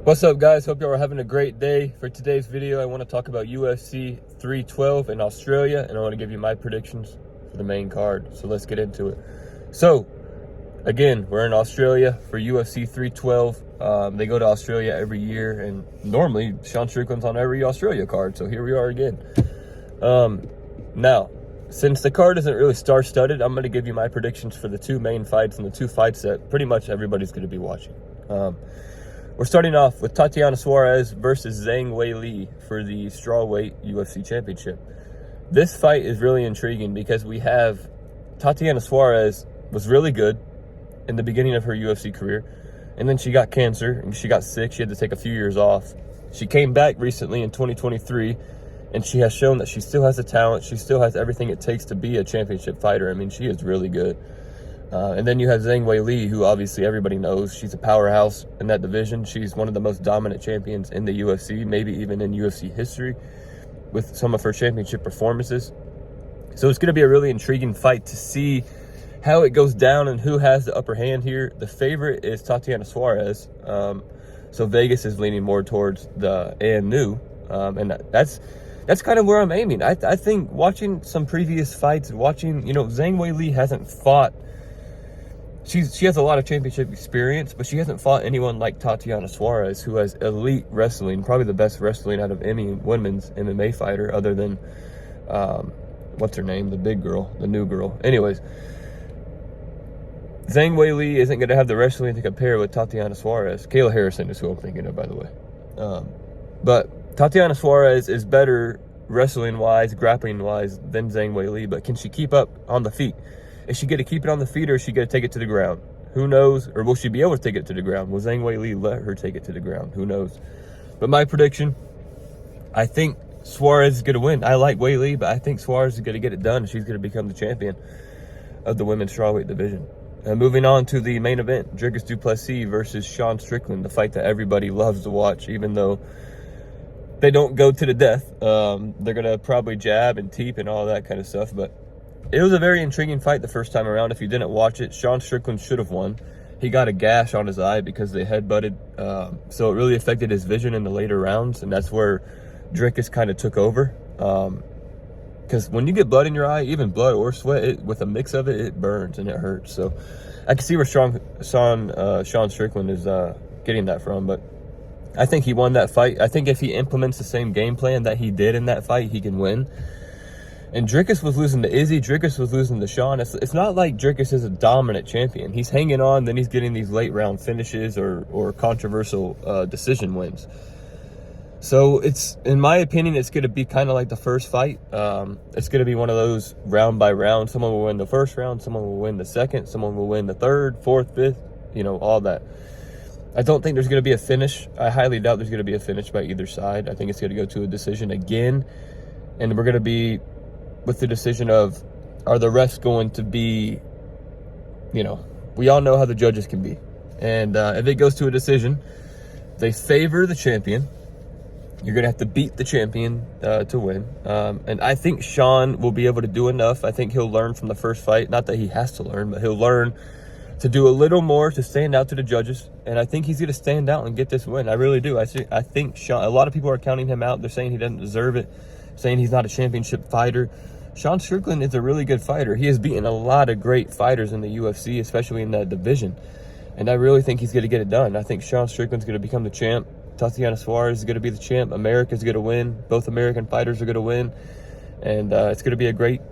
What's up, guys? Hope y'all are having a great day. For today's video, I want to talk about UFC 312 in Australia, and I want to give you my predictions for the main card. So let's get into it. So, again, we're in Australia for UFC 312. They go to Australia every year, and normally Sean Strickland's on every Australia card. So here we are again. Now, since the card isn't really star-studded, I'm going to give you my predictions for the two main fights and the two fights that pretty much everybody's going to be watching. We're starting off with Tatiana Suarez versus Zhang Weili for the strawweight UFC championship. This fight is really intriguing because we have Tatiana Suarez was really good in the beginning of her UFC career, and then she got cancer and she got sick. She had to take a few years off. She came back recently in 2023, and she has shown that she still has the talent. She still has everything it takes to be a championship fighter. I mean, she is really good. And then you have Zhang Weili, who obviously everybody knows. She's a powerhouse in that division. She's one of the most dominant champions in the UFC, maybe even in UFC history, with some of her championship performances. So it's going to be a really intriguing fight to see how it goes down and who has the upper hand here. The favorite is Tatiana Suarez. So Vegas is leaning more towards the ANU. And that's kind of where I'm aiming. I think watching some previous fights, watching, Zhang Weili hasn't fought. She has a lot of championship experience, but she hasn't fought anyone like Tatiana Suarez, who has elite wrestling, probably the best wrestling out of any women's MMA fighter, other than, what's her name? The big girl, the new girl. Anyways, Zhang Weili isn't going to have the wrestling to compare with Tatiana Suarez. Kayla Harrison is who I'm thinking of, by the way. But Tatiana Suarez is better wrestling-wise, grappling-wise than Zhang Weili, but can she keep up on the feet? Is she going to keep it on the feet, or is she going to take it to the ground? Who knows? Or will she be able to take it to the ground? Will Zhang Weili let her take it to the ground? Who knows? But my prediction, I think Suarez is going to win. I like Weili, but I think Suarez is going to get it done. She's going to become the champion of the women's strawweight division. Moving on to the main event, Dricus du Plessis versus Sean Strickland, the fight that everybody loves to watch, even though they don't go to the death. They're going to probably jab and teep and all that kind of stuff, but it was a very intriguing fight the first time around. If you didn't watch it, Sean Strickland should have won. He got a gash on his eye because they headbutted, so it really affected his vision in the later rounds, and that's where Dricus kind of took over. Because when you get blood in your eye, even blood or sweat, with a mix of it, it burns and it hurts. So I can see where Sean Strickland is getting that from, but I think he won that fight. I think if he implements the same game plan that he did in that fight, he can win. And Dricus was losing to Izzy. Dricus was losing to Sean. It's not like Dricus is a dominant champion. He's hanging on, then he's getting these late round finishes or controversial decision wins. So it's, in my opinion, it's going to be kind of like the first fight. It's going to be one of those round by round. Someone will win the first round, someone will win the second, someone will win the third, fourth, fifth, all that. I don't think there's going to be a finish. I highly doubt there's going to be a finish by either side. I think it's going to go to a decision again. And we're going to be with the decision of, are the refs going to be, we all know how the judges can be. And if it goes to a decision, they favor the champion. You're going to have to beat the champion to win. And I think Sean will be able to do enough. I think he'll learn from the first fight. Not that he has to learn, but he'll learn to do a little more to stand out to the judges. And I think he's going to stand out and get this win. I really do. I think Sean, a lot of people are counting him out. They're saying he doesn't deserve it, saying he's not a championship fighter. Sean Strickland is a really good fighter. He has beaten a lot of great fighters in the UFC, especially in that division. And I really think he's going to get it done. I think Sean Strickland's going to become the champ. Tatiana Suarez is going to be the champ. America's going to win. Both American fighters are going to win. And it's going to be a great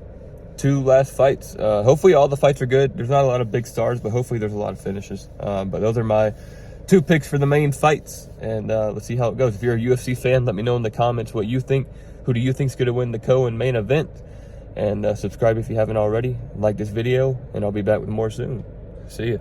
two last fights. Hopefully all the fights are good. There's not a lot of big stars, but hopefully there's a lot of finishes. But those are my two picks for the main fights. And let's see how it goes. If you're a UFC fan, let me know in the comments what you think. Who do you think is going to win the co-and main event? And subscribe if you haven't already. Like this video, and I'll be back with more soon. See ya.